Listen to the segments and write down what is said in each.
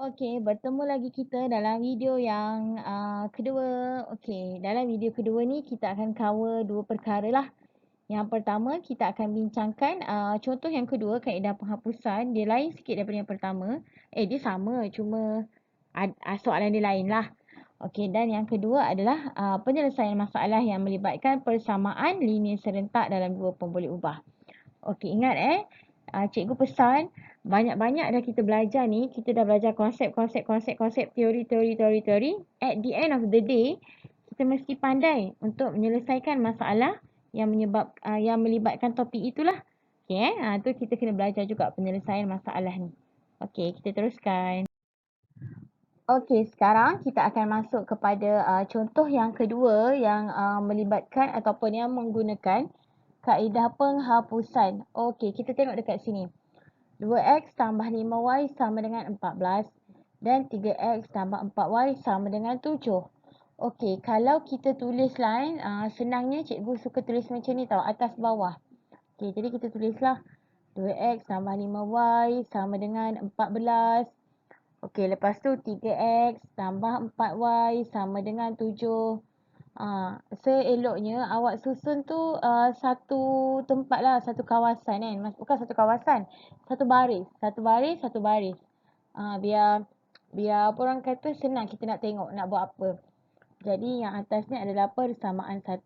Okey, bertemu lagi kita dalam video yang kedua. Okey, dalam video kedua ni kita akan cover dua perkara lah. Yang pertama, kita akan bincangkan contoh yang kedua, kaedah penghapusan. Dia lain sikit daripada yang pertama. Dia sama, cuma soalan dia lain lah. Okey, dan yang kedua adalah penyelesaian masalah yang melibatkan persamaan linear serentak dalam dua pemboleh ubah. Okey, ingat cikgu pesan banyak-banyak dah kita belajar ni, kita dah belajar konsep, teori. At the end of the day, kita mesti pandai untuk menyelesaikan masalah yang yang melibatkan topik itulah. Okey, tu kita kena belajar juga penyelesaian masalah ni. Okey, kita teruskan. Okey, sekarang kita akan masuk kepada contoh yang kedua yang melibatkan ataupun yang menggunakan kaedah penghapusan. Okey, kita tengok dekat sini. 2x tambah 5y sama dengan 14 dan 3x tambah 4y sama dengan 7. Okey, kalau kita tulis line, senangnya cikgu suka tulis macam ni tau, atas bawah. Okey, jadi kita tulislah 2x tambah 5y sama dengan 14. Okey, lepas tu 3x tambah 4y sama dengan 7. Seeloknya awak susun tu satu tempat lah, satu kawasan kan. Bukan satu kawasan, satu baris. Biar apa orang kata senang kita nak tengok nak buat apa. Jadi yang atas ni adalah persamaan 1,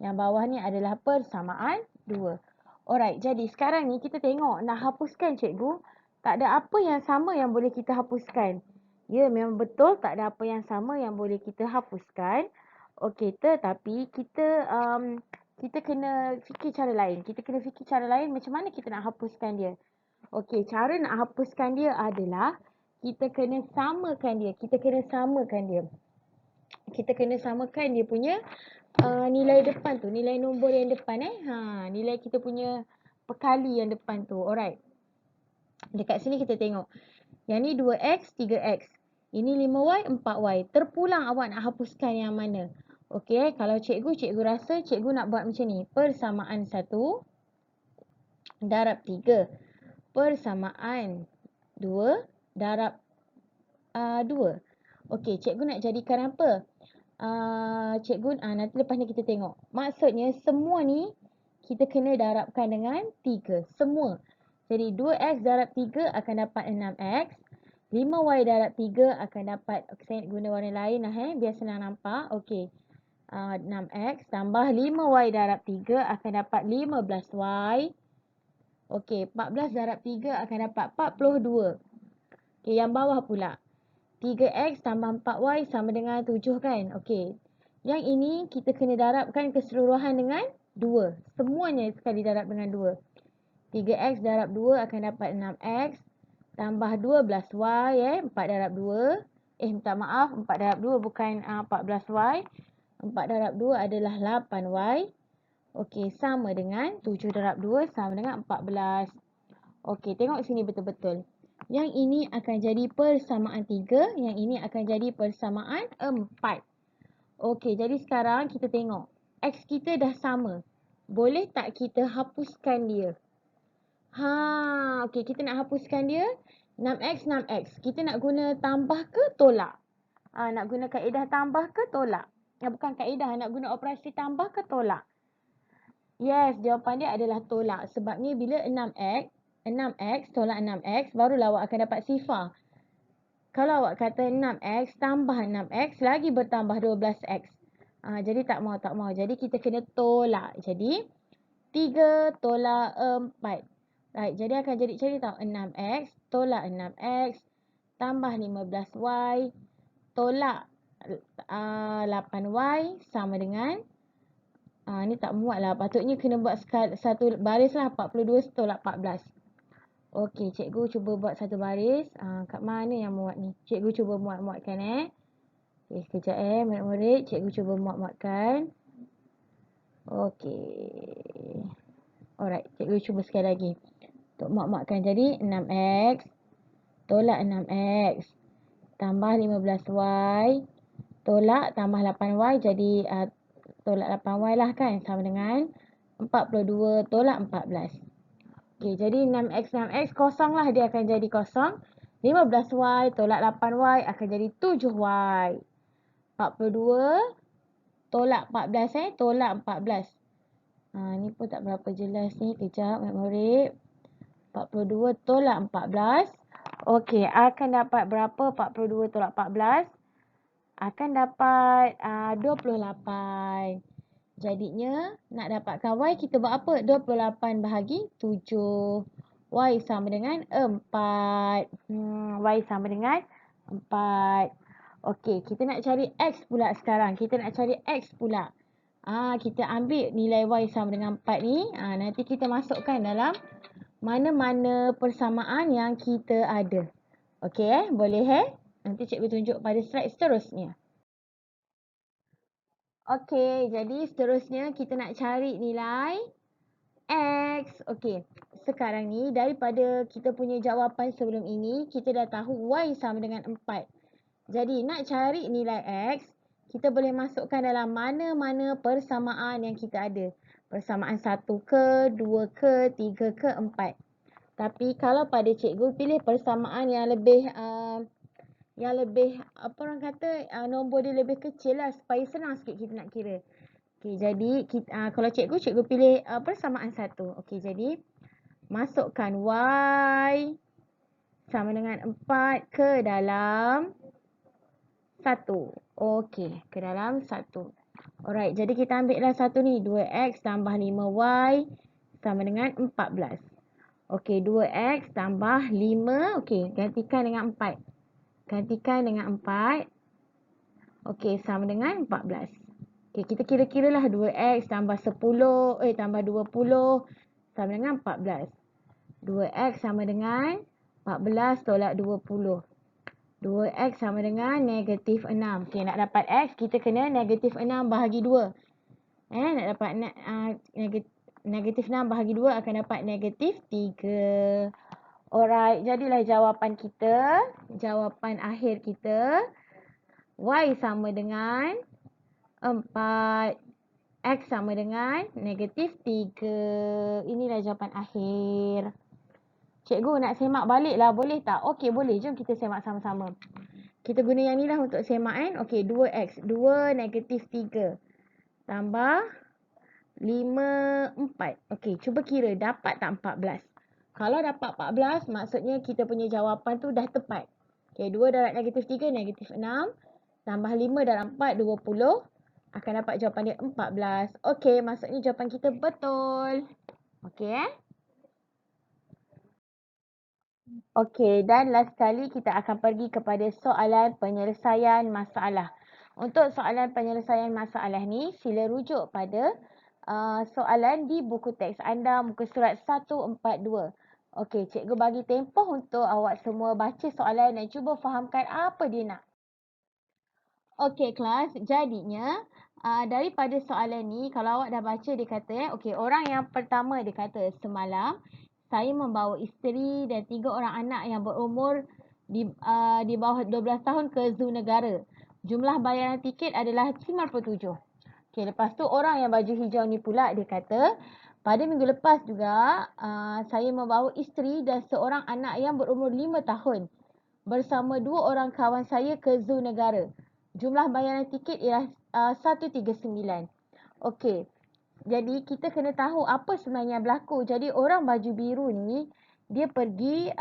yang bawah ni adalah persamaan 2. Alright, jadi sekarang ni kita tengok nak hapuskan cikgu. Tak ada apa yang sama yang boleh kita hapuskan. Ya, memang betul tak ada apa yang sama yang boleh kita hapuskan. Okey, tetapi kita kena fikir cara lain. Kita kena fikir cara lain macam mana kita nak hapuskan dia. Okey, cara nak hapuskan dia adalah kita kena samakan dia. Kita kena samakan dia punya nilai depan tu, nilai nombor yang depan nilai kita punya perkali yang depan tu. Alright. Dekat sini kita tengok. Yang ni 2x, 3x. Ini 5y, 4y. Terpulang awak nak hapuskan yang mana? Okey, kalau cikgu rasa cikgu nak buat macam ni. Persamaan 1 darab 3. Persamaan 2 darab 2. Okey, cikgu nak jadikan apa? Nanti lepas ni kita tengok. Maksudnya semua ni kita kena darabkan dengan 3. Semua. Jadi 2x darab 3 akan dapat 6x. 5y darab 3 akan dapat, saya guna warna lain lah biar senang nampak. Okey. 6x tambah 5y darab 3 akan dapat 15y. Okey, 14 darab 3 akan dapat 42. Okey, yang bawah pula. 3x tambah 4y sama dengan 7 kan? Okey. Yang ini kita kena darabkan keseluruhan dengan 2. Semuanya sekali darab dengan 2. 3x darab 2 akan dapat 6x. Tambah 12y 4 darab 2. Minta maaf, 4 darab 2 bukan 14y. 4 darab 2 adalah 8y. Okey, sama dengan 7 darab 2 sama dengan 14. Okey, tengok sini betul-betul. Yang ini akan jadi persamaan 3. Yang ini akan jadi persamaan 4. Okey, jadi sekarang kita tengok. X kita dah sama. Boleh tak kita hapuskan dia? Okey, kita nak hapuskan dia. 6x, 6x. Kita nak guna tambah ke tolak? Nak guna kaedah tambah ke tolak? Bukan kaedah, nak guna operasi tambah ke tolak? Yes, jawapan dia adalah tolak. Sebabnya bila 6x tolak 6x, barulah awak akan dapat sifar. Kalau awak kata 6x tambah 6x lagi bertambah 12x. Jadi tak mau. Jadi kita kena tolak. Jadi 3 tolak 4. Right, jadi akan jadi macam ni tau. 6x tolak 6x tambah 15y tolak 8y sama dengan ni tak muat lah. Patutnya kena buat satu baris lah. 42 tolak 14. Okey, cikgu cuba buat satu baris. Kat mana yang muat ni? Cikgu cuba muat-muatkan Okey, sekejap murid-murid. Cikgu cuba muat-muatkan. Okey. Alright, cikgu cuba sekali lagi. Untuk muat-muatkan. Jadi 6x tolak 6x tambah 15y tolak tambah 8y jadi tolak 8y lah kan, sama dengan 42 tolak 14. Okey, jadi 6x kosong lah, dia akan jadi kosong. 15Y tolak 8Y akan jadi 7Y. 42 tolak 14 tolak 14. Ni pun tak berapa jelas ni. Kejap murid-murid. 42 tolak 14. Okey, akan dapat berapa 42 tolak 14? Akan dapat 28. Jadinya nak dapatkan Y kita buat apa? 28 bahagi 7. Y sama dengan 4. Y sama dengan 4. Okey, kita nak cari X pula sekarang. Kita nak cari X pula. Kita ambil nilai Y sama dengan 4 ni. Nanti kita masukkan dalam mana-mana persamaan yang kita ada. Okey boleh Nanti cikgu tunjuk pada slide seterusnya. Okey, jadi seterusnya kita nak cari nilai X. Okey, sekarang ni daripada kita punya jawapan sebelum ini, kita dah tahu Y sama dengan 4. Jadi nak cari nilai X, kita boleh masukkan dalam mana-mana persamaan yang kita ada. Persamaan 1 ke, 2 ke, 3 ke, 4. Tapi kalau pada cikgu pilih persamaan yang lebih apa orang kata nombor dia lebih kecil lah supaya senang sikit kita nak kira. Okey, jadi kita, kalau cikgu pilih persamaan 1. Okey, jadi masukkan Y sama dengan 4 ke dalam 1. Okey, ke dalam 1. Alright, jadi kita ambillah satu ni. 2X tambah 5Y sama dengan 14. Okey, 2X tambah 5. Okey, gantikan dengan 4. Gantikan dengan 4. Okey, sama dengan 14. Okey, kita kira-kiralah 2X tambah 10, tambah 20 sama dengan 14. 2X sama dengan 14 tolak 20. 2X sama dengan negatif 6. Okey, nak dapat X, kita kena negatif 6 bahagi 2. Nak dapat negatif 6 bahagi 2 akan dapat negatif 3. Alright, jadilah jawapan kita, jawapan akhir kita, Y sama dengan 4, X sama dengan negatif 3. Inilah jawapan akhir. Cikgu nak semak balik lah, boleh tak? Okey, boleh. Jom kita semak sama-sama. Kita guna yang ni lah untuk semak Okey, 2X, 2 negatif 3 tambah 5, 4. Okey, cuba kira dapat tak 14? Kalau dapat 14, maksudnya kita punya jawapan tu dah tepat. Okey, 2 darab negatif 3, negatif 6. Tambah 5 darab 4, 20. Akan dapat jawapan dia 14. Okey, maksudnya jawapan kita betul. Okey Okey, dan last sekali kita akan pergi kepada soalan penyelesaian masalah. Untuk soalan penyelesaian masalah ni, sila rujuk pada soalan di buku teks anda muka surat 142. Okey, cikgu bagi tempoh untuk awak semua baca soalan dan cuba fahamkan apa dia nak. Okey kelas, jadinya daripada soalan ni, kalau awak dah baca dia kata okey, orang yang pertama dia kata semalam saya membawa isteri dan 3 orang anak yang berumur di bawah 12 tahun ke zoo negara. Jumlah bayaran tiket adalah 57. Okey, lepas tu orang yang baju hijau ni pula dia kata, pada minggu lepas juga saya membawa isteri dan seorang anak yang berumur 5 tahun bersama 2 orang kawan saya ke zoo negara. Jumlah bayaran tiket ialah 139. Okey. Jadi kita kena tahu apa sebenarnya berlaku. Jadi orang baju biru ni dia pergi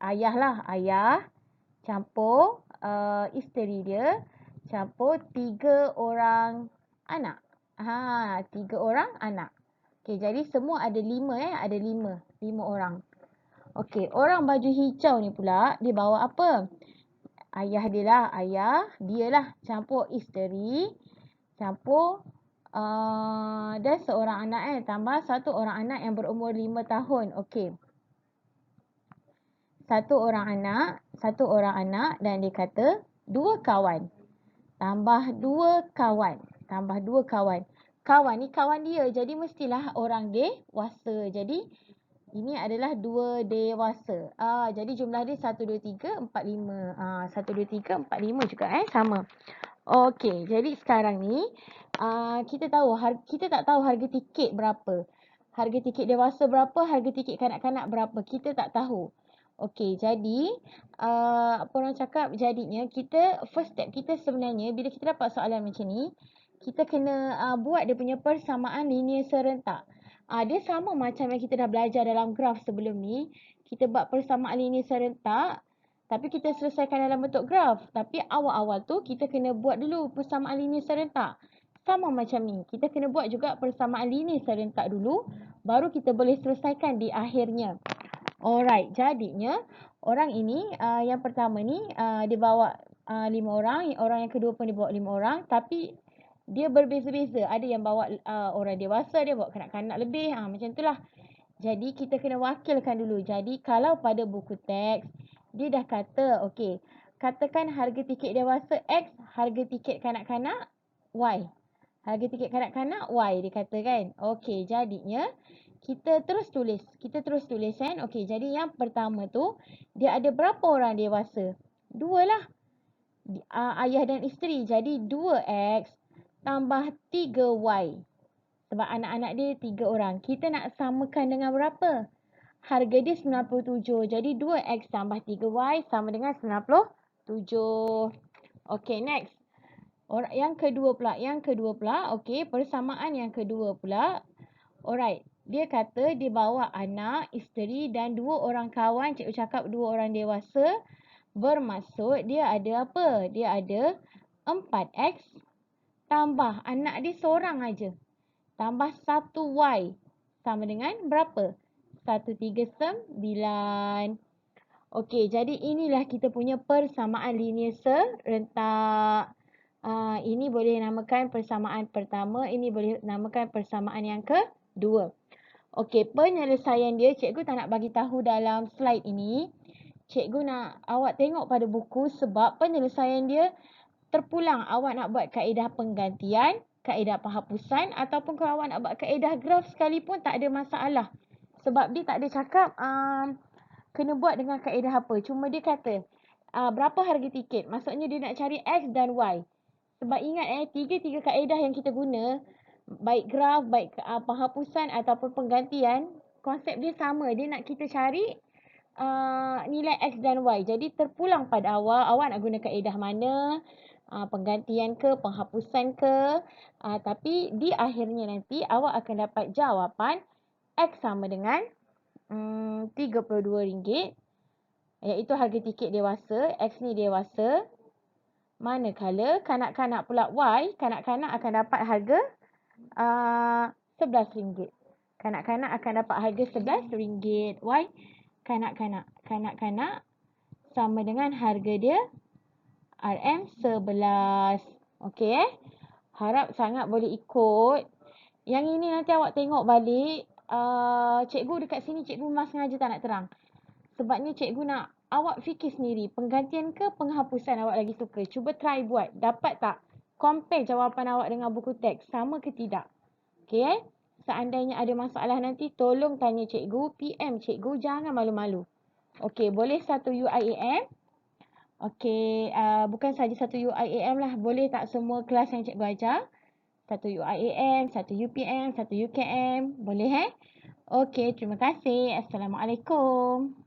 ayah campur isteri dia campur 3 orang anak. 3 orang anak. Okey, jadi semua ada 5 ada 5 orang. Okey, orang baju hijau ni pula dia bawa apa? Ayah dia lah campur isteri, campur dan seorang anak tambah 1 orang anak yang berumur 5 tahun. Okey. 1 orang anak dan dia kata 2 kawan. Tambah 2 kawan. Kawan ni kawan dia. Jadi mestilah orang dewasa. Jadi ini adalah 2 dewasa. Jadi jumlah dia 1, 2, 3, 4, 5. 1, 2, 3, 4, 5 juga sama. Okey, jadi sekarang ni kita tak tahu harga tiket berapa. Harga tiket dewasa berapa, harga tiket kanak-kanak berapa. Kita tak tahu. Okey, jadi apa orang cakap, jadinya first step kita sebenarnya bila kita dapat soalan macam ni, kita kena buat dia punya persamaan linear serentak. Dia sama macam yang kita dah belajar dalam graf sebelum ni. Kita buat persamaan linear serentak, tapi kita selesaikan dalam bentuk graf. Tapi awal-awal tu kita kena buat dulu persamaan linear serentak. Sama macam ni, kita kena buat juga persamaan linear serentak dulu, baru kita boleh selesaikan di akhirnya. Alright, jadinya orang ini yang pertama ni dia bawa 5 orang, orang yang kedua pun dia bawa 5 orang, tapi dia berbeza-beza. Ada yang bawa orang dewasa, dia bawa kanak-kanak lebih, macam itulah. Jadi kita kena wakilkan dulu. Jadi kalau pada buku teks dia dah kata, okey, katakan harga tiket dewasa X, harga tiket kanak-kanak Y. Harga tiket kanak-kanak Y dia kata kan. Okey, jadinya kita terus tulis kan. Okey, jadi yang pertama tu dia ada berapa orang dewasa? 2 lah. Ayah dan isteri. Jadi 2X tambah 3Y. Sebab anak-anak dia 3 orang. Kita nak samakan dengan berapa? Harga dia 97. Jadi 2X tambah 3Y sama dengan 97. Okey, next. Yang kedua pula. Okey, persamaan yang kedua pula. Alright. Dia kata dia bawa anak, isteri dan 2 orang kawan. Cikgu cakap 2 orang dewasa. Bermaksud dia ada apa? Dia ada 4X tambah anak dia seorang aja. Tambah 1Y. Sama dengan berapa? 139. Okey, jadi inilah kita punya persamaan linear serentak. Ini boleh namakan persamaan pertama. Ini boleh namakan persamaan yang kedua. Okey, penyelesaian dia cikgu tak nak bagi tahu dalam slide ini. Cikgu nak awak tengok pada buku sebab penyelesaian dia terpulang. Awak nak buat kaedah penggantian, kaedah penghapusan ataupun kalau awak nak buat kaedah graf sekalipun tak ada masalah. Sebab dia tak ada cakap kena buat dengan kaedah apa. Cuma dia kata berapa harga tiket. Maksudnya dia nak cari X dan Y. Sebab ingat tiga-tiga kaedah yang kita guna, baik graf, baik penghapusan ataupun penggantian, konsep dia sama. Dia nak kita cari nilai X dan Y. Jadi terpulang pada awak nak guna kaedah mana, penggantian ke, penghapusan ke. Tapi di akhirnya nanti awak akan dapat jawapan X sama dengan RM32. Iaitu harga tiket dewasa. X ni dewasa. Manakala kanak-kanak pula Y, kanak-kanak akan dapat harga RM11. Kanak-kanak akan dapat harga RM11. Y, kanak-kanak. Kanak-kanak sama dengan harga dia RM11. Okey Harap sangat boleh ikut. Yang ini nanti awak tengok balik. Cikgu dekat sini cikgu memang sengaja tak nak terang. Sebabnya cikgu nak awak fikir sendiri. Penggantian ke penghapusan awak lagi suka? Cuba try buat. Dapat tak? Compare jawapan awak dengan buku teks. Sama ke tidak? Okey Seandainya ada masalah nanti tolong tanya cikgu. PM cikgu. Jangan malu-malu. Okey, boleh satu UIAM. Okey, bukan saja satu UIAM lah. Boleh tak semua kelas yang cikgu ajar? Satu UIAM, satu UPM, satu UKM. Boleh Okey, terima kasih. Assalamualaikum.